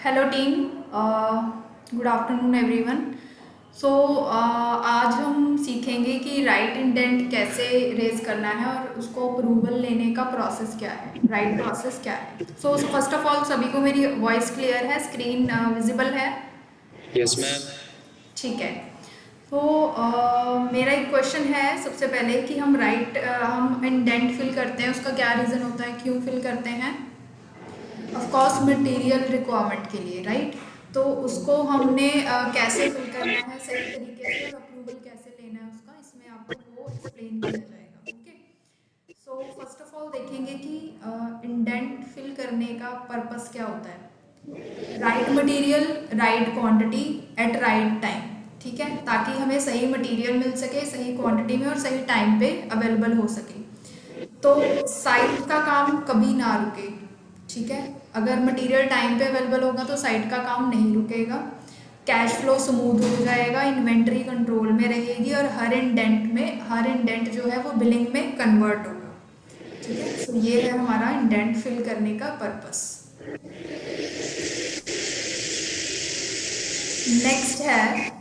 Hello team, good afternoon everyone. So आज हम सीखेंगे कि राइट इंडेंट कैसे रेज करना है और उसको अप्रूवल लेने का प्रोसेस क्या है, राइट प्रोसेस क्या है। सो फर्स्ट ऑफ ऑल सभी को मेरी वॉइस क्लियर है, स्क्रीन विजिबल है? Yes ma'am. ठीक है। तो मेरा एक क्वेश्चन है सबसे पहले कि हम इंडेंट फिल करते हैं, उसका क्या रीज़न होता है, क्यों फिल करते हैं? ऑफ कोर्स मटेरियल रिक्वायरमेंट के लिए, राइट। तो उसको हमने कैसे फिल करना है सही तरीके से और अप्रूवल कैसे लेना है उसका, इसमें आपको वो एक्सप्लेन किया जाएगा। Okay. So first of all देखेंगे कि इंडेंट फिल करने का पर्पस क्या होता है। Right material, right quantity eight right time. ठीक है, ताकि हमें सही मटेरियल मिल सके सही क्वांटिटी में और सही टाइम पे अवेलेबल हो सके। तो साइट का काम कभी ना रुके। ठीक है, अगर मटेरियल टाइम पे अवेलेबल होगा तो साइट का काम नहीं रुकेगा। कैश फ्लो स्मूथ हो जाएगा, इन्वेंट्री कंट्रोल में रहेगी और हर इंडेंट जो है वो बिलिंग में कन्वर्ट होगा। ठीक है, तो ये है हमारा इंडेंट फिल करने का पर्पस। नेक्स्ट है,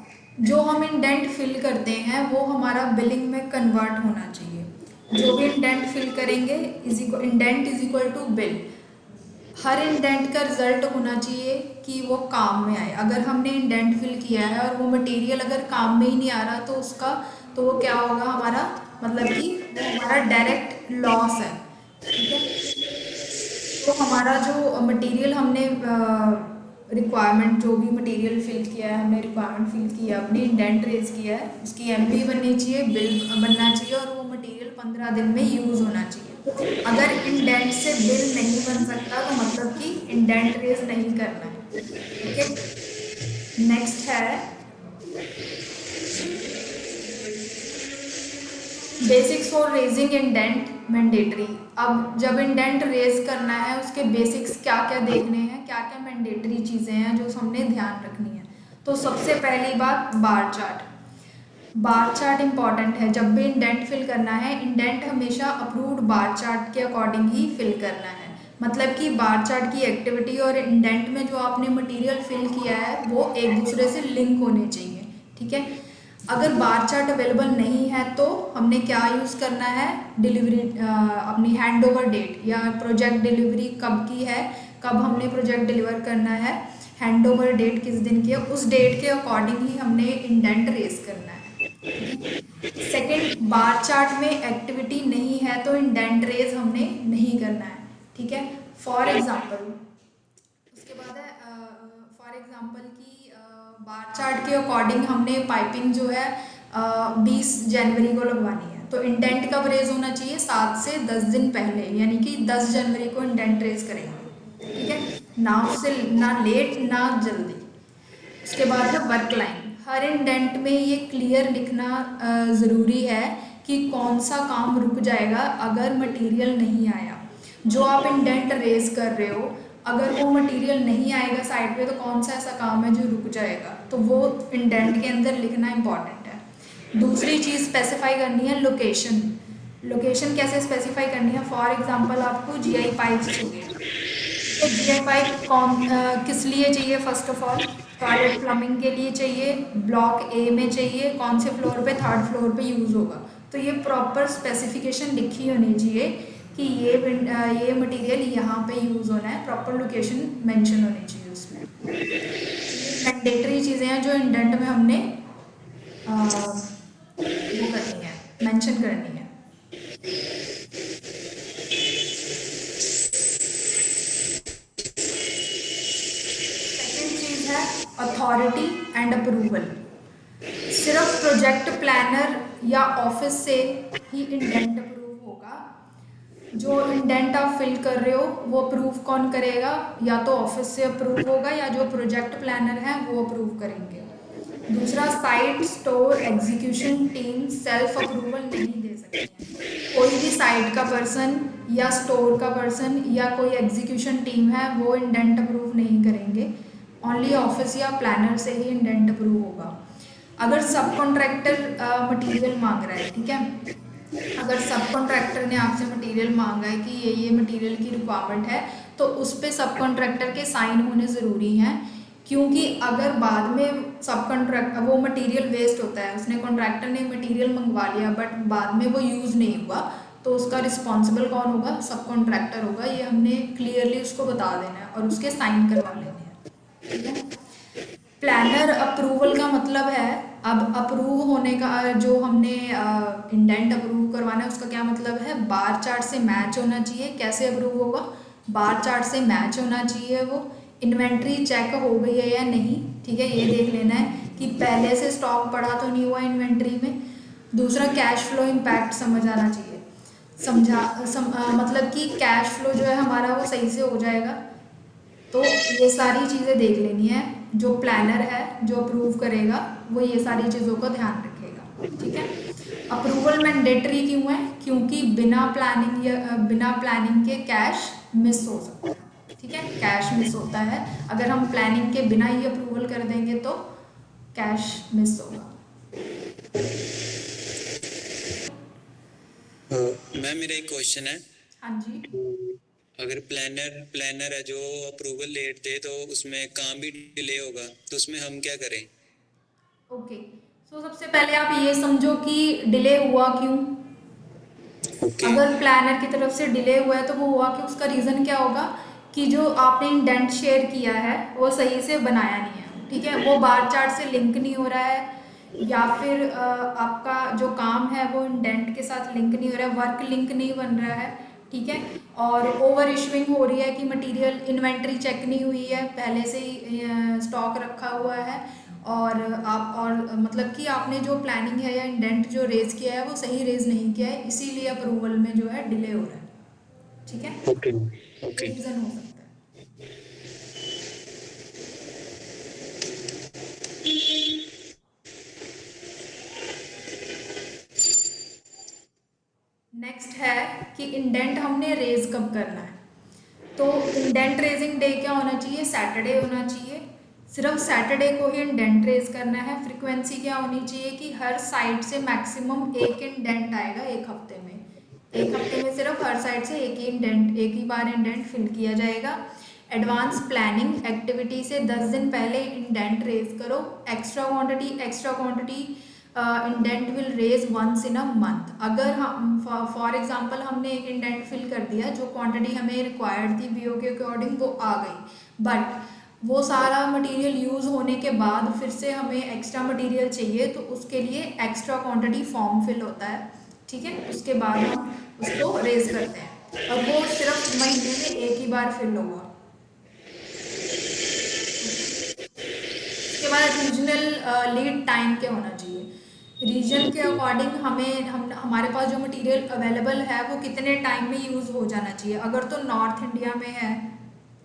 जो हम इंडेंट फिल करते हैं वो हमारा बिलिंग में कन्वर्ट होना चाहिए। जो भी इंडेंट फिल करेंगे indent is equal to bill. हर इंडेंट का रिजल्ट होना चाहिए कि वो काम में आए। अगर हमने इंडेंट फिल किया है और वो मटेरियल अगर काम में ही नहीं आ रहा तो वो क्या होगा हमारा, मतलब कि वो हमारा डायरेक्ट लॉस है। ठीक है, तो हमारा जो मटेरियल हमने रिक्वायरमेंट, जो भी मटेरियल फिल किया है, हमने रिक्वायरमेंट फिल किया, अपनी इंडेंट रेज किया है, उसकी एमपी बननी चाहिए, बिल बनना चाहिए और वो मटेरियल 15 दिन में यूज़ होना चाहिए। अगर इंडेंट से बिल नहीं बन सकता तो मतलब कि इंडेंट रेज नहीं करना है। ओके। नेक्स्ट है basics for raising indent mandatory. अब जब इंडेंट रेज करना है उसके बेसिक्स क्या क्या देखने हैं, क्या क्या मैंडेटरी चीज़ें हैं जो हमने ध्यान रखनी है। तो सबसे पहली बात, bar chart. Bar chart important है। जब भी इंडेंट फिल करना है, इंडेंट हमेशा अप्रूव्ड बार चार्ट के अकॉर्डिंग ही फिल करना है। मतलब कि बार चार्ट की एक्टिविटी और इंडेंट में जो आपने मटेरियल फिल किया है वो एक दूसरे से लिंक होने चाहिए। ठीक है, अगर बार चार्ट अवेलेबल नहीं है तो हमने क्या यूज़ करना है, डिलीवरी अपनी हैंड ओवर डेट या प्रोजेक्ट डिलीवरी कब की है, कब हमने प्रोजेक्ट डिलीवर करना है, हैंड ओवर डेट किस दिन की है, उस डेट के अकॉर्डिंग ही हमने इंडेंट रेज करना है। सेकंड, बार चार्ट में एक्टिविटी नहीं है तो इंडेंट रेज हमने नहीं करना है। ठीक है, फॉर एग्जांपल उसके बाद है फॉर एग्जांपल की बार चार्ट के अकॉर्डिंग हमने पाइपिंग जो है 20 जनवरी को लगवानी है, तो इंडेंट कब रेज होना चाहिए, 7 से 10 दिन पहले, यानी कि 10 जनवरी को इंडेंट रेज करेंगे। ठीक है, ना उससे ना लेट ना जल्दी। उसके बाद है वर्क लाइन। हर इंडेंट में ये क्लियर लिखना ज़रूरी है कि कौन सा काम रुक जाएगा अगर मटेरियल नहीं आया। जो आप इंडेंट रेज कर रहे हो, अगर वो मटेरियल नहीं आएगा साइड पे तो कौन सा ऐसा काम है जो रुक जाएगा, तो वो इंडेंट के अंदर लिखना इंपॉर्टेंट है। दूसरी चीज़ स्पेसिफाई करनी है लोकेशन। लोकेशन कैसे स्पेसिफाई करनी है, फॉर एग्जांपल आपको जीआई पाइप्स चाहिए, तो जीआई पाइप किस लिए चाहिए, first of all toilet plumbing के लिए चाहिए, ब्लॉक ए में चाहिए, कौन से फ्लोर पे, थर्ड फ्लोर पे यूज़ होगा। तो ये प्रॉपर स्पेसिफिकेशन लिखी होनी चाहिए कि ये मटेरियल यहाँ पे यूज़ होना है, प्रॉपर लोकेशन मेंशन होनी चाहिए उसमें। मैंडेटरी चीज़ें हैं जो इंडेंट में हमने वो करनी है, मेंशन करनी है। सेकेंड चीज़ है अथॉरिटी एंड अप्रूवल। सिर्फ प्रोजेक्ट प्लानर या ऑफिस से ही इंडेंट अप्रूव होगा। जो इंडेंट आप फिल कर रहे हो वो अप्रूव कौन करेगा, या तो ऑफिस से अप्रूव होगा या जो प्रोजेक्ट प्लानर है वो अप्रूव करेंगे। दूसरा, site store execution team self approval नहीं दे सकती है। कोई भी साइट का पर्सन या स्टोर का पर्सन या कोई एग्जीक्यूशन टीम है वो इंडेंट अप्रूव नहीं करेंगे। ओनली ऑफिस या प्लानर से ही इंडेंट अप्रूव होगा। अगर सब कॉन्ट्रैक्टर मटीरियल मांग रहा है, ठीक है, अगर सब कॉन्ट्रैक्टर ने आपसे मटेरियल मांगा है कि ये मटेरियल की रिक्वायरमेंट है, तो उस पे सब कॉन्ट्रैक्टर के साइन होने ज़रूरी हैं, क्योंकि अगर बाद में सब कॉन्ट्रैक्ट वो मटेरियल वेस्ट होता है, उसने कॉन्ट्रैक्टर ने मटेरियल मंगवा लिया बट बाद में वो यूज़ नहीं हुआ, तो उसका रिस्पॉन्सिबल कौन होगा? सब कॉन्ट्रैक्टर होगा। ये हमने क्लियरली उसको बता देना है और उसके साइन करवा लेने हैं, ठीक है। प्लानर अप्रूवल का मतलब है, अब अप्रूव होने का जो हमने इंडेंट अप्रूव करवाना है उसका क्या मतलब है? बार चार्ट से मैच होना चाहिए। कैसे अप्रूव होगा? बार चार्ट से मैच होना चाहिए। वो इन्वेंट्री चेक हो गई है या नहीं, ठीक है, ये देख लेना है कि पहले से स्टॉक पड़ा तो नहीं हुआ इन्वेंट्री में। दूसरा, कैश फ्लो इम्पैक्ट समझ आना चाहिए। मतलब कि कैश फ्लो जो है हमारा वो सही से हो जाएगा। तो ये सारी चीज़ें देख लेनी है। जो प्लानर है जो अप्रूव करेगा वो ये सारी चीज़ों का ध्यान रखेगा, ठीक है। अप्रूवल मैंडेटरी क्यों है? क्योंकि बिना प्लानिंग या बिना प्लानिंग के कैश मिस हो सकता है, ठीक है। कैश मिस होता है, अगर हम प्लानिंग के बिना ही अप्रूवल कर देंगे तो कैश मिस होगा। मैम मेरा एक क्वेश्चन है। हाँ जी। अगर प्लानर है जो अप्रूवल लेट दे तो उसमें काम भी डिले होगा, तो उसमें हम क्या करें? ओके, सो सबसे पहले आप ये समझो कि डिले हुआ क्यों। ओके। अगर प्लानर की तरफ से डिले हुआ है तो वो हुआ कि उसका रीज़न क्या होगा कि जो आपने इंडेंट शेयर किया है वो सही से बनाया नहीं है, ठीक है। वो बार चार्ट से लिंक नहीं हो रहा है, या फिर आपका जो काम है वो इंडेंट के साथ लिंक नहीं हो रहा है, वर्क लिंक नहीं बन रहा है, ठीक है। और ओवर इशूइंग हो रही है कि मटेरियल इन्वेंट्री चेक नहीं हुई है, पहले से ही स्टॉक रखा हुआ है, और आप और मतलब कि आपने जो प्लानिंग है या इंडेंट जो रेज किया है वो सही रेज नहीं किया है, इसीलिए अप्रूवल में जो है डिले हो रहा है, ठीक है। ओके। ये ओके। रीज़न हो सकता है। नेक्स्ट है कि इंडेंट हमने रेज कब करना है। तो इंडेंट रेजिंग डे क्या होना चाहिए? सैटरडे होना चाहिए। सिर्फ सैटरडे को ही इंडेंट रेज करना है। फ्रीक्वेंसी क्या होनी चाहिए कि हर साइड से मैक्सिमम एक इंडेंट आएगा एक हफ्ते में। एक हफ्ते में सिर्फ हर साइड से एक ही बार इंडेंट फिल किया जाएगा। एडवांस प्लानिंग एक्टिविटी से 10 दिन पहले इंडेंट रेज करो। Extra quantity indent will raise once in a month. अगर हम फॉर एग्जांपल हमने एक इंडेंट फिल कर दिया, जो क्वांटिटी हमें रिक्वायर्ड थी बीओ के अकॉर्डिंग वो आ गई, बट वो सारा मटेरियल यूज़ होने के बाद फिर से हमें एक्स्ट्रा मटेरियल चाहिए, तो उसके लिए एक्स्ट्रा क्वांटिटी फॉर्म फिल होता है, ठीक है। उसके बाद हम उसको रेज करते हैं और वो सिर्फ महीने में एक ही बार फिल होगा, ओके। उसके बाद रीजनल लीड टाइम क्या होना चाहिए? रीजन के अकॉर्डिंग हम हमारे पास जो मटेरियल अवेलेबल है वो कितने टाइम में यूज़ हो जाना चाहिए। अगर तो नॉर्थ इंडिया में है,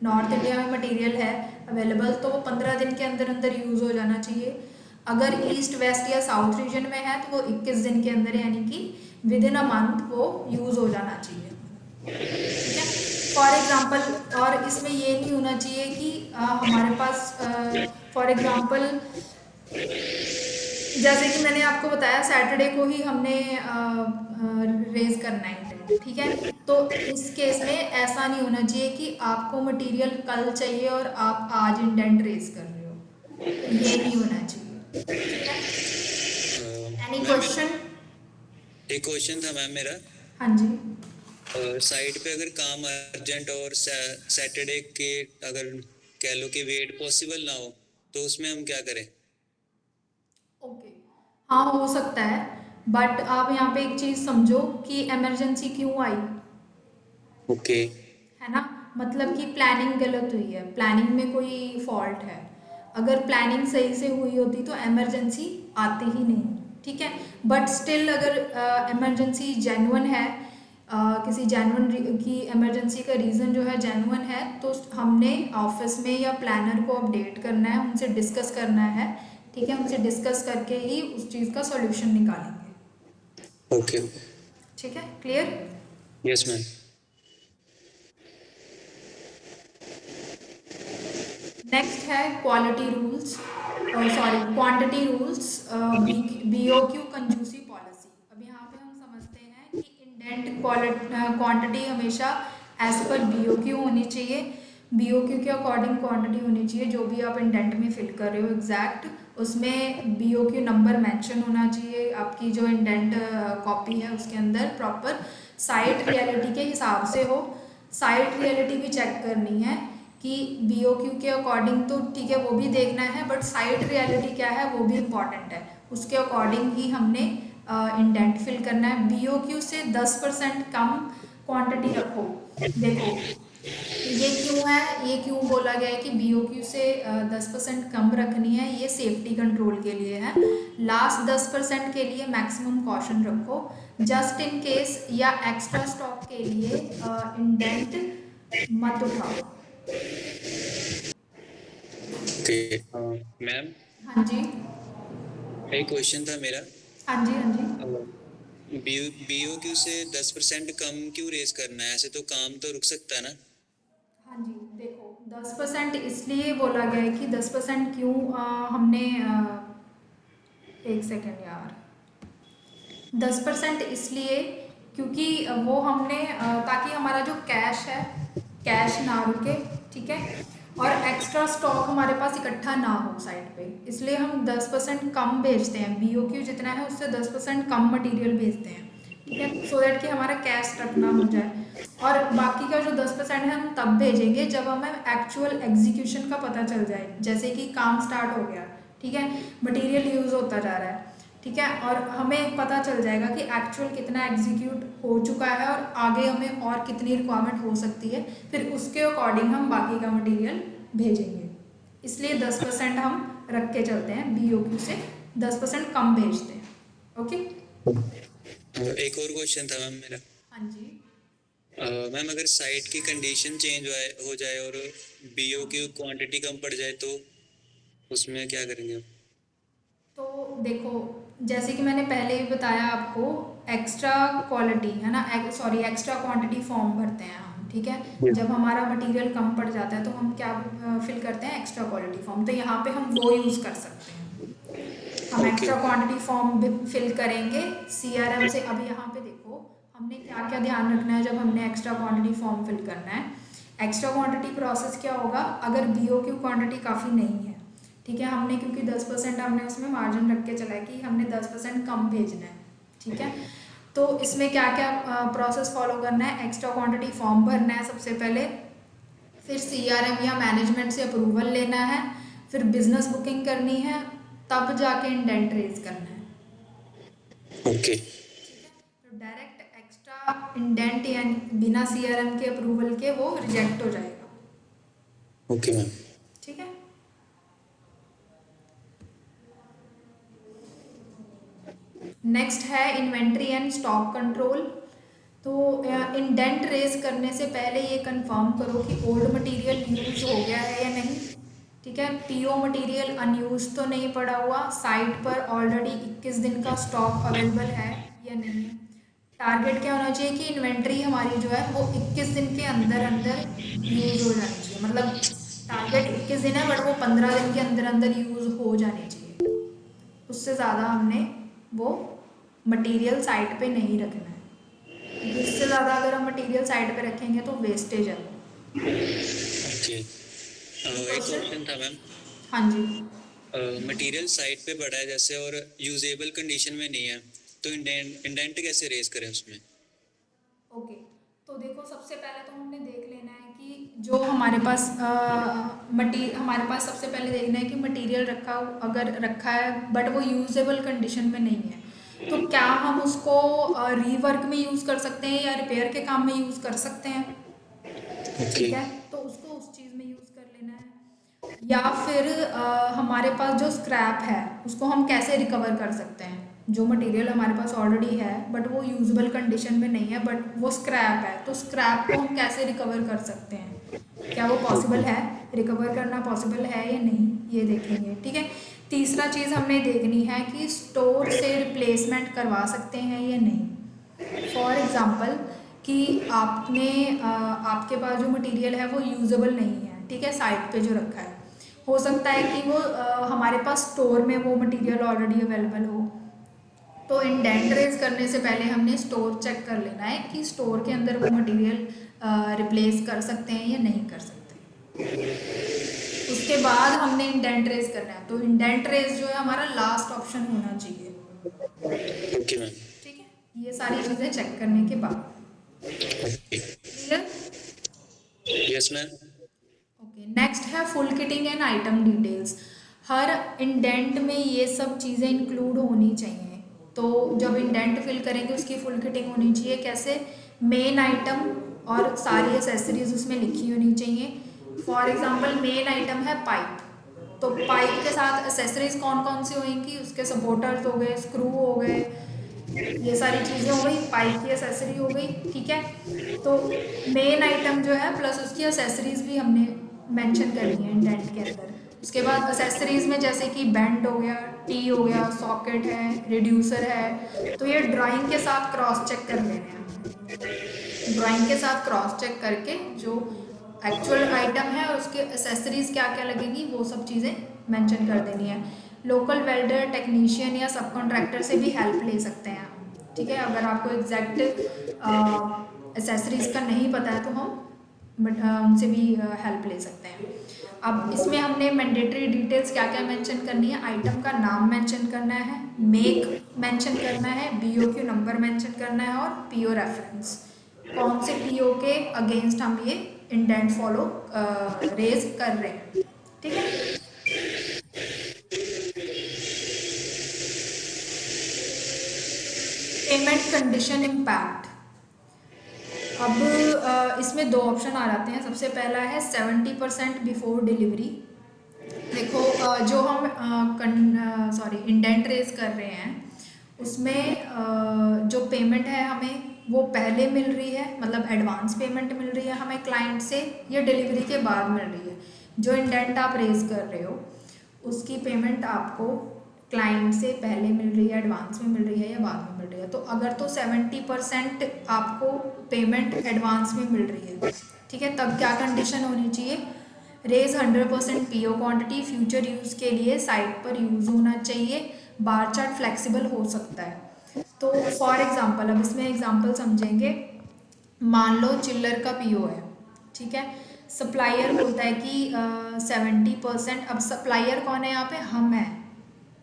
नॉर्थ इंडिया में मटेरियल है अवेलेबल, तो वो 15 दिन के अंदर अंदर यूज़ हो जाना चाहिए। अगर ईस्ट वेस्ट या साउथ रीजन में है तो वो 21 दिन के अंदर, यानी कि विद इन अ मंथ वो यूज़ हो जाना चाहिए, ठीक है। फॉर एग्जांपल, और इसमें ये नहीं होना चाहिए कि हमारे पास फॉर एग्जांपल जैसे कि मैंने आपको बताया सैटरडे को ही हमने रेज करना है इंडेंट, ठीक है। तो इस केस में ऐसा नहीं होना चाहिए कि आपको मटेरियल कल चाहिए और आप आज इंडेंट रेज कर रहे हो, तो ये नहीं होना चाहिए, ठीक है। एनी मैम मेरा क्वेश्चन? एक क्वेश्चन था मैम मेरा। हाँ जी। साइट पे अगर काम अर्जेंट और सैटरडे के अगर कह लो कि वेट पॉसिबल ना हो, तो उसमें हम क्या करें? ओके, हाँ हो सकता है, बट आप यहाँ पे एक चीज़ समझो कि इमरजेंसी क्यों आई, ओके। है ना। मतलब कि प्लानिंग गलत हुई है, प्लानिंग में कोई फॉल्ट है। अगर प्लानिंग सही से हुई होती तो इमरजेंसी आती ही नहीं, ठीक है। बट स्टिल अगर इमरजेंसी जेन्युइन है, किसी जेन्युइन की इमरजेंसी का रीज़न जो है जेन्युइन है, तो हमने ऑफिस में या प्लानर को अपडेट करना है, उनसे डिस्कस करना है, ठीक है। उनसे डिस्कस करके ही उस चीज़ का सॉल्यूशन निकालेंगे, ओके। ठीक है। क्लियर? Yes ma'am. नेक्स्ट है quality rules, sorry quantity rules, BOQ कंजूसी पॉलिसी। अब यहाँ पे हम समझते हैं कि इंडेंट क्वांटिटी हमेशा एज पर BOQ होनी चाहिए, BOQ के अकॉर्डिंग क्वांटिटी होनी चाहिए, जो भी आप इंडेंट में फिल कर रहे हो एग्जैक्ट उसमें BOQ नंबर मेंशन होना चाहिए, आपकी जो इंडेंट कॉपी है उसके अंदर प्रॉपर साइट रियलिटी के हिसाब से हो। साइट रियलिटी भी चेक करनी है कि BOQ के अकॉर्डिंग तो ठीक है वो भी देखना है, बट साइट रियलिटी क्या है वो भी इम्पॉर्टेंट है, उसके अकॉर्डिंग ही हमने इंडेंट फिल करना है। BOQ से 10% कम क्वांटिटी रखो। देखो ये क्यों है, ये क्यों बोला गया है कि BOQ से 10% कम रखनी है, ये सेफ्टी कंट्रोल के लिए है। लास्ट 10% के लिए मैक्सिमम कॉशन रखो, जस्ट इन केस या एक्स्ट्रा स्टॉक के लिए इंडेंट मत उठाओ। ओके मैम, हाँ जी। एक क्वेश्चन था मेरा। हाँ जी। हाँ जी। BOQ से 10% कम क्यों रेज करना है? ऐसे तो काम तो रुक सकता है ना? हाँ जी, देखो 10% इसलिए बोला गया है कि 10% क्यों हमने एक सेकेंड यार, 10% इसलिए क्योंकि वो हमने ताकि हमारा जो कैश है कैश ना रुके, ठीक है, और एक्स्ट्रा स्टॉक हमारे पास इकट्ठा ना हो साइड पे, इसलिए हम 10% कम भेजते हैं। BOQ जितना है उससे 10% कम मटेरियल भेजते हैं, ठीक है, सो दैट कि हमारा कैश स्टक ना हो जाए। और बाकी का जो 10% है हम तब भेजेंगे जब हमें एक्चुअल एग्जीक्यूशन का पता चल जाए, जैसे कि काम स्टार्ट हो गया, ठीक है, मटेरियल यूज़ होता जा रहा है, ठीक है, और हमें पता चल जाएगा कि एक्चुअल कितना एग्जीक्यूट हो चुका है और आगे हमें और कितनी रिक्वायरमेंट हो सकती है, फिर उसके अकॉर्डिंग हम बाकी का मटेरियल भेजेंगे। इसलिए 10% हम रख के चलते हैं, BOQ से 10% कम भेजते हैं। ओके। एक और क्वेश्चन था मैम मेरा। हाँ जी। मैम, अगर साइट की कंडीशन चेंज हो जाए और BOQ क्वांटिटी कम पड़ जाए तो उसमें क्या करेंगे आप? तो देखो जैसे कि मैंने पहले ही बताया आपको, एक्स्ट्रा क्वालिटी है ना, सॉरी एक्स्ट्रा क्वांटिटी फॉर्म भरते हैं हम, ठीक है, जब हमारा मटेरियल कम पड़ जाता है तो हम क्या फिल करते हैं, एक्स्ट्रा क्वालिटी फॉर्म, तो यहाँ पे हम वो यूज़ कर सकते हैं। हम एक्स्ट्रा क्वांटिटी फॉर्म फिल करेंगे CRM से। अभी यहाँ पे देखो हमने क्या क्या ध्यान रखना है जब हमने एक्स्ट्रा क्वांटिटी फॉर्म फिल करना है। एक्स्ट्रा क्वांटिटी प्रोसेस क्या होगा, अगर BOQ क्वांटिटी काफ़ी नहीं है, ठीक है, हमने क्योंकि 10% हमने उसमें मार्जिन रख के चला है कि हमने 10% कम भेजना है, ठीक है, तो इसमें क्या क्या प्रोसेस फॉलो करना है, एक्स्ट्रा क्वांटिटी फॉर्म भरना है सबसे पहले, फिर CRM या मैनेजमेंट से अप्रूवल लेना है, फिर बिजनेस बुकिंग करनी है, तब जाके इंडेंट रेज करना है। ओके। ठीक है, तो डायरेक्ट एक्स्ट्रा इंडेंट या बिना CRM के अप्रूवल के वो रिजेक्ट हो जाएगा। Okay ma'am. ठीक है। नेक्स्ट है इन्वेंट्री एंड स्टॉक कंट्रोल। तो इंडेंट रेज करने से पहले ये कंफर्म करो कि ओल्ड मटेरियल यूज हो गया है या नहीं, ठीक है, PO मटेरियल अनयूज तो नहीं पड़ा हुआ, साइट पर ऑलरेडी 21 दिन का स्टॉक अवेलेबल है या नहीं है। टारगेट क्या होना चाहिए कि इन्वेंट्री हमारी जो है वो 21 दिन के अंदर अंदर यूज़ हो जानी चाहिए, मतलब टारगेट 21 दिन है बट वो 15 दिन के अंदर अंदर यूज़ हो जानी चाहिए, उससे ज़्यादा हमने वो मटेरियल साइट पे नहीं रखना है, क्योंकि उससे ज़्यादा अगर हम मटेरियल साइट पे रखेंगे तो वेस्टेज है वो। ओके। एक क्वेश्चन था मैम। हाँ जी। मटेरियल साइट पे पड़ा है जैसे और यूजेबल कंडीशन में नहीं है, तो इंडेंट कैसे रेज करें उसमें? ओके, तो देखो सबसे पहले तो हमने देख लेना है कि जो हमारे पास हमारे पास सबसे पहले देखना है कि मटेरियल अगर रखा है बट वो यूजेबल कंडीशन में नहीं है, तो क्या हम उसको रीवर्क में यूज़ कर सकते हैं या रिपेयर के काम में यूज़ कर सकते हैं, ठीक है, तो उसको उस चीज़ में यूज़ कर लेना है। या फिर हमारे पास जो स्क्रैप है उसको हम कैसे रिकवर कर सकते हैं, जो मटेरियल हमारे पास ऑलरेडी है बट वो यूजेबल कंडीशन में नहीं है बट वो स्क्रैप है, तो स्क्रैप को हम कैसे रिकवर कर सकते हैं, क्या वो पॉसिबल है, रिकवर करना पॉसिबल है या नहीं, ये देखेंगे, ठीक है। तीसरा चीज़ हमने देखनी है कि स्टोर से रिप्लेसमेंट करवा सकते हैं या नहीं। फॉर एग्ज़ाम्पल कि आपके पास जो मटेरियल है वो यूजेबल नहीं है, ठीक है, साइट पे जो रखा है, हो सकता है कि वो हमारे पास स्टोर में वो मटेरियल ऑलरेडी अवेलेबल हो, तो इंडेंट रेज करने से पहले हमने स्टोर चेक कर लेना है कि स्टोर के अंदर वो मटेरियल रिप्लेस कर सकते हैं या नहीं कर सकते। उसके बाद हमने इंडेंट रेज करना है, तो इंडेंट रेज जो है हमारा लास्ट ऑप्शन होना चाहिए। Okay ma'am. ठीक है, ये सारी चीज़ें चेक करने के बाद okay. Clear. Yes ma'am. Okay, next है full kitting and item details. हर इंडेंट में ये सब चीज़ें इंक्लूड होनी चाहिए। तो जब इंडेंट फिल करेंगे उसकी फुल किटिंग होनी चाहिए। कैसे? मेन आइटम और सारी एसेसरीज उसमें लिखी होनी चाहिए। फॉर एग्जांपल मेन आइटम है पाइप, तो पाइप के साथ एसेसरीज कौन कौन सी होंगी? उसके सपोर्टर्स हो गए, स्क्रू हो गए, ये सारी चीज़ें हो गई, पाइप की एसेसरी हो गई। ठीक है, तो मेन आइटम जो है प्लस उसकी एसेसरीज भी हमने मेंशन करनी है इंडेंट के अंदर। उसके बाद एसेसरीज में जैसे कि बैंड हो गया, टी हो गया, सॉकेट है, रिड्यूसर है, तो ये ड्राइंग के साथ क्रॉस चेक कर लेने हैं। ड्राइंग के साथ क्रॉस चेक करके जो एक्चुअल आइटम है और उसके एसेसरीज क्या क्या लगेंगी वो सब चीज़ें मेंशन कर देनी है। लोकल वेल्डर, टेक्नीशियन या सब कॉन्ट्रैक्टर से भी हेल्प ले सकते हैं आप। ठीक है, अगर आपको एग्जैक्ट एसेसरीज का नहीं पता है तो हम उनसे भी हेल्प ले सकते हैं। अब इसमें हमने मैंडेटरी डिटेल्स क्या क्या मेंशन करनी है? आइटम का नाम मेंशन करना है, मेक मेंशन करना है, बीओक्यू नंबर मेंशन करना है और पीओ रेफरेंस। कौन से पीओ के अगेंस्ट हम ये इंडेंट फॉलो रेज कर रहे हैं। ठीक है, पेमेंट कंडीशन इम्पैक्ट। अब इसमें दो ऑप्शन आ जाते हैं। सबसे पहला है 70% बिफोर डिलीवरी। देखो जो हम इंडेंट रेज कर रहे हैं उसमें जो पेमेंट है हमें वो पहले मिल रही है, मतलब एडवांस पेमेंट मिल रही है हमें क्लाइंट से, या डिलीवरी के बाद मिल रही है। जो इंडेंट आप रेज कर रहे हो उसकी पेमेंट आपको क्लाइंट से पहले मिल रही है, एडवांस में मिल रही है या बाद में मिल रही है। तो अगर तो 70% आपको पेमेंट एडवांस में मिल रही है, ठीक है, तब क्या कंडीशन होनी चाहिए? Raise 100% PO quantity, future use के लिए साइट पर यूज़ होना चाहिए, बार चार्ट फ्लेक्सिबल हो सकता है। तो फॉर एग्जांपल, अब इसमें एग्जांपल समझेंगे। मान लो चिल्लर का पीओ है, ठीक है, सप्लायर बोलता है कि 70%। अब सप्लायर कौन है यहाँ पे? हम हैं,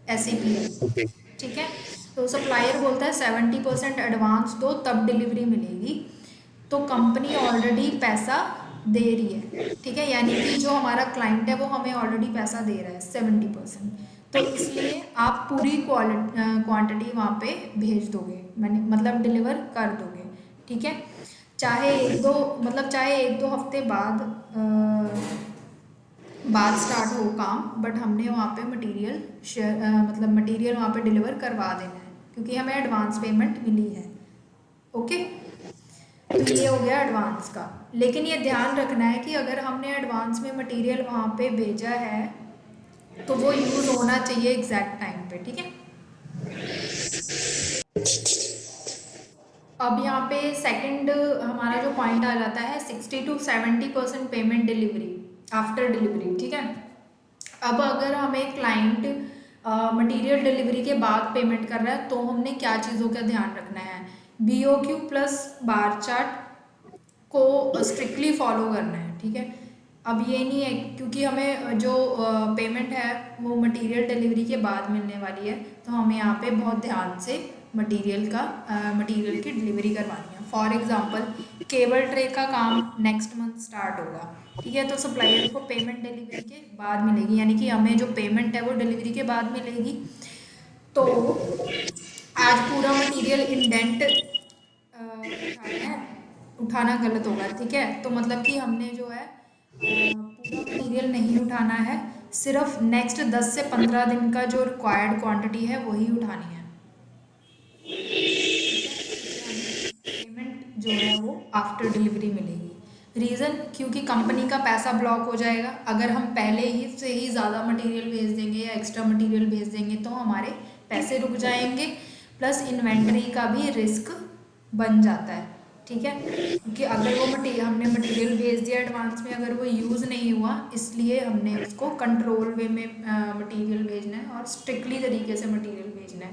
SAPL। ओके। ठीक है, तो सप्लायर बोलता है 70% एडवांस दो तब डिलीवरी मिलेगी। तो कंपनी ऑलरेडी पैसा दे रही है, ठीक है, यानी कि जो हमारा क्लाइंट है वो हमें ऑलरेडी पैसा दे रहा है 70%। तो इसलिए आप पूरी क्वांटिटी वहाँ पे भेज दोगे, मैंने मतलब डिलीवर कर दोगे। ठीक है, चाहे एक दो हफ्ते बाद स्टार्ट हो काम, बट हमने वहाँ पे मटेरियल वहाँ पे डिलीवर करवा देना है क्योंकि हमें एडवांस पेमेंट मिली है। ओके, तो ये हो गया एडवांस का। लेकिन ये ध्यान रखना है कि अगर हमने एडवांस में मटेरियल वहाँ पे भेजा है तो वो यूज़ होना चाहिए एग्जैक्ट टाइम पे। ठीक है, अब यहाँ पे सेकंड हमारा जो पॉइंट आ जाता है 60 to 70% payment delivery after delivery. ठीक है, अब अगर हमें क्लाइंट मटेरियल डिलीवरी के बाद पेमेंट कर रहा है तो हमने क्या चीज़ों का ध्यान रखना है? BOQ प्लस बार चार्ट को स्ट्रिक्टली फॉलो करना है। ठीक है, अब ये नहीं है क्योंकि हमें जो पेमेंट है वो मटेरियल डिलीवरी के बाद मिलने वाली है, तो हमें यहाँ पे बहुत ध्यान से मटेरियल की डिलीवरी करवानी है। फॉर एग्जांपल, केबल ट्रे का काम नेक्स्ट मंथ स्टार्ट होगा। ठीक है, तो सप्लायर को पेमेंट डिलीवरी के बाद मिलेगी, यानी कि हमें जो पेमेंट है वो डिलीवरी के बाद मिलेगी। तो आज पूरा मटेरियल इंडेंट उठाना गलत होगा। ठीक है, तो मतलब कि हमने जो है पूरा मटेरियल नहीं उठाना है, सिर्फ नेक्स्ट 10 से 15 दिन का जो रिक्वायर्ड क्वांटिटी है वही उठानी है। पेमेंट जो है वो आफ्टर डिलीवरी मिलेगी। रीज़न, क्योंकि कंपनी का पैसा ब्लॉक हो जाएगा। अगर हम पहले ही से ही ज़्यादा मटेरियल भेज देंगे या एक्स्ट्रा मटेरियल भेज देंगे तो हमारे पैसे रुक जाएंगे, प्लस इन्वेंट्री का भी रिस्क बन जाता है। ठीक है, क्योंकि अगर वो हमने मटेरियल भेज दिया एडवांस में, अगर वो यूज़ नहीं हुआ, इसलिए हमने उसको कंट्रोल वे में मटेरियल भेजना है और स्ट्रिक्टली तरीके से मटेरियल भेजना है।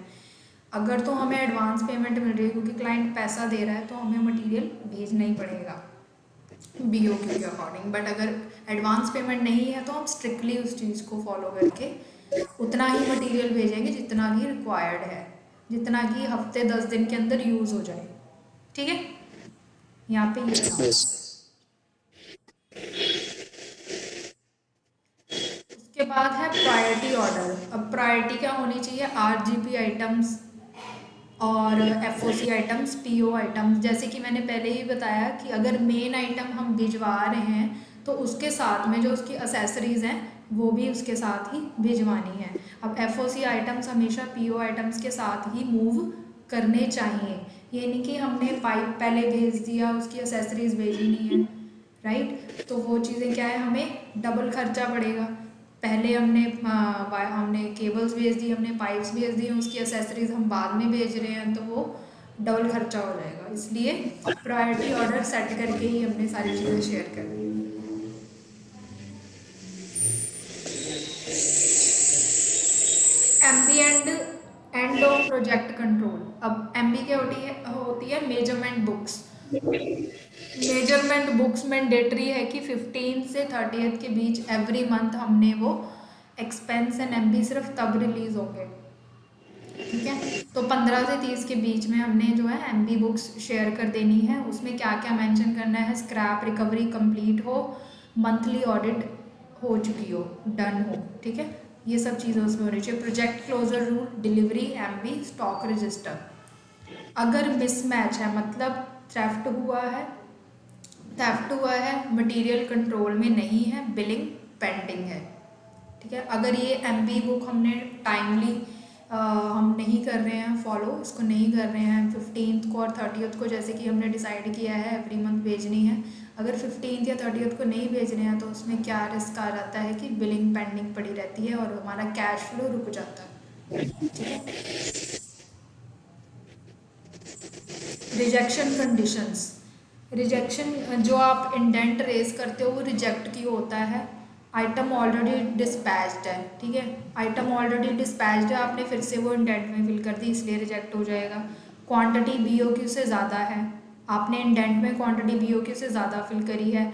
अगर तो हमें एडवांस पेमेंट मिल रही है क्योंकि क्लाइंट पैसा दे रहा है तो हमें मटेरियल भेजना ही पड़ेगा। BOQ के अकॉर्डिंग। बट अगर एडवांस पेमेंट नहीं है तो हम स्ट्रिक्टली उस चीज़ को फॉलो करके उतना ही मटेरियल भेजेंगे जितना कि रिक्वायर्ड है, जितना कि हफ्ते 10 दिन के अंदर यूज़ हो जाए। ठीक है, यहाँ पे ये था। यस। उसके बाद है प्रायोरिटी ऑर्डर। अब प्रायोरिटी क्या होनी चाहिए, RGP आइटम्स और FOC आइटम्स, PO आइटम्स। जैसे कि मैंने पहले ही बताया कि अगर मेन आइटम हम भिजवा रहे हैं तो उसके साथ में जो उसकी एसेसरीज़ हैं वो भी उसके साथ ही भिजवानी है। अब FOC आइटम्स हमेशा PO आइटम्स के साथ ही मूव करने चाहिए। ये नहीं कि हमने पाइप पहले भेज दिया, उसकी एसेसरीज़ भेजी नहीं है, राइट। तो वो चीज़ें क्या है, हमें डबल खर्चा पड़ेगा। पहले हमने केबल्स भेज दी, हमने पाइप्स भेज दी, उसकी एसेसरीज हम बाद में भेज रहे हैं, तो वो डबल खर्चा हो जाएगा। इसलिए प्रायोरिटी ऑर्डर सेट करके ही हमने सारी चीज़ें शेयर करनी है। MB end of project control. अब MB क्या होती है measurement books. Measurement books mandatory है कि 15 से 30th के बीच एवरी मंथ हमने वो एक्सपेंस एंड MB सिर्फ तब रिलीज होंगे। ठीक है, तो 15 से 30 के बीच में हमने जो है MB बुक्स शेयर कर देनी है। उसमें क्या क्या मेंशन करना है, स्क्रैप रिकवरी कंप्लीट हो, मंथली ऑडिट हो चुकी हो, डन हो। ठीक है, ये सब चीज़ें उसमें होनी चाहिए। Project closure rule, delivery, MB, stock register. अगर मिसमैच है मतलब थेफ्ट हुआ है, मटेरियल कंट्रोल में नहीं है, बिलिंग पेंडिंग है। ठीक है, अगर ये MB बुक हमने टाइमली हम नहीं कर रहे हैं फॉलो, इसको नहीं कर रहे हैं 15th को और 30th को, जैसे कि हमने डिसाइड किया है एवरी मंथ भेजनी है, अगर 15th या 30th को नहीं भेज रहे हैं तो उसमें क्या रिस्क आ जाता है कि बिलिंग पेंडिंग पड़ी रहती है और हमारा कैश फ्लो रुक जाता है। ठीक है, रिजेक्शन कंडीशंस। रिजेक्शन जो आप इंडेंट रेज करते हो वो रिजेक्ट क्यों होता है, आइटम ऑलरेडी डिस्पैच्ड है। ठीक है, आइटम ऑलरेडी डिस्पैच्ड है, आपने फिर से वो इंडेंट में फिल कर दी, इसलिए रिजेक्ट हो जाएगा। क्वांटिटी BOQ से ज़्यादा है, आपने इंडेंट में क्वांटिटी BOQ से ज़्यादा फिल करी है,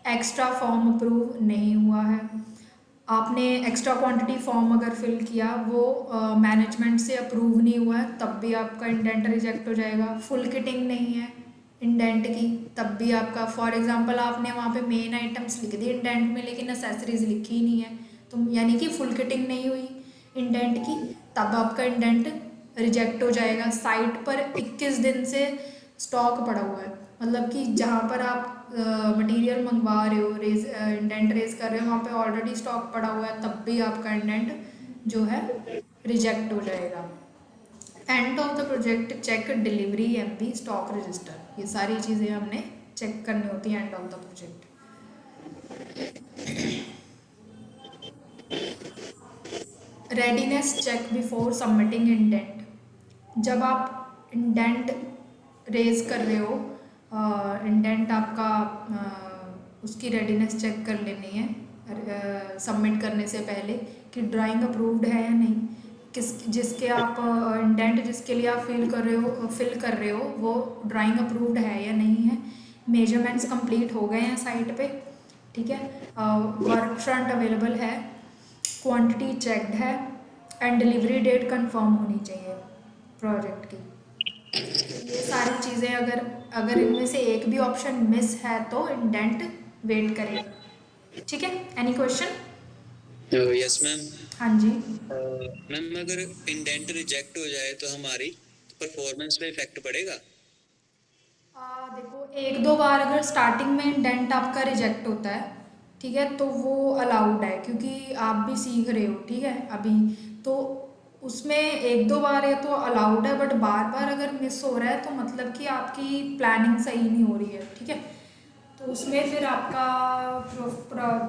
एक्स्ट्रा फॉर्म अप्रूव नहीं हुआ है। आपने एक्स्ट्रा क्वांटिटी फॉर्म अगर फिल किया वो मैनेजमेंट से अप्रूव नहीं हुआ है, तब भी आपका इंडेंट रिजेक्ट हो जाएगा। फुल किटिंग नहीं है इंडेंट की, तब भी आपका, फॉर एग्जांपल आपने वहाँ पे मेन आइटम्स लिख दी इंडेंट में लेकिन एसेसरीज लिखी ही नहीं है, तो यानी कि फुल किटिंग नहीं हुई इंडेंट की, तब आपका इंडेंट रिजेक्ट हो जाएगा। साइट पर 21 दिन से स्टॉक पड़ा हुआ है, मतलब कि जहाँ पर आप मटेरियल मंगवा रहे हो, इंडेंट रेज कर रहे हो, वहाँ पे ऑलरेडी स्टॉक पड़ा हुआ है, तब भी आपका इंडेंट जो है रिजेक्ट हो जाएगा। End of the project check delivery, MB, stock register, ये सारी चीज़ें हमने चेक करनी होती हैं end of the project. Readiness check before submitting indent. जब आप इंडेंट रेज कर रहे हो, इंडेंट आपका उसकी रेडीनेस चेक कर लेनी है सबमिट करने से पहले कि ड्राइंग अप्रूव्ड है या नहीं, जिसके आप इंडेंट जिसके लिए आप फिल कर रहे हो वो ड्राइंग अप्रूव्ड है या नहीं है, मेजरमेंट्स कंप्लीट हो गए हैं साइट पे। ठीक है, वर्क फ्रंट अवेलेबल है, क्वांटिटी चेक्ड है एंड डिलीवरी डेट कंफर्म होनी चाहिए प्रोजेक्ट की। ये सारी चीज़ें अगर अगर इनमें से एक भी ऑप्शन मिस है तो इंडेंट वेट करेगा। ठीक है, एनी क्वेश्चन? Yes ma'am. हाँ जी। मैम अगर इंडेंट रिजेक्ट हो जाए तो हमारी परफॉर्मेंस पे इफेक्ट पड़ेगा? देखो, एक दो बार अगर स्टार्टिंग में इंडेंट आपका रिजेक्ट होता है, ठीक है, तो वो अलाउड है क्योंकि आप भी सीख रहे हो, ठीक है, अभी तो उसमें एक दो बार है तो अलाउड है, बट बार बार अगर मिस हो रहा है तो मतलब कि आपकी प्लानिंग सही नहीं हो रही है। ठीक है, तो उसमें फिर आपका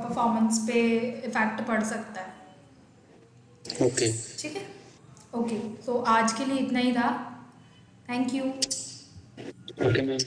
परफॉर्मेंस पे इफेक्ट पड़ सकता है। ओके। ठीक है, ओके, तो आज के लिए इतना ही था। Thank you. Okay ma'am.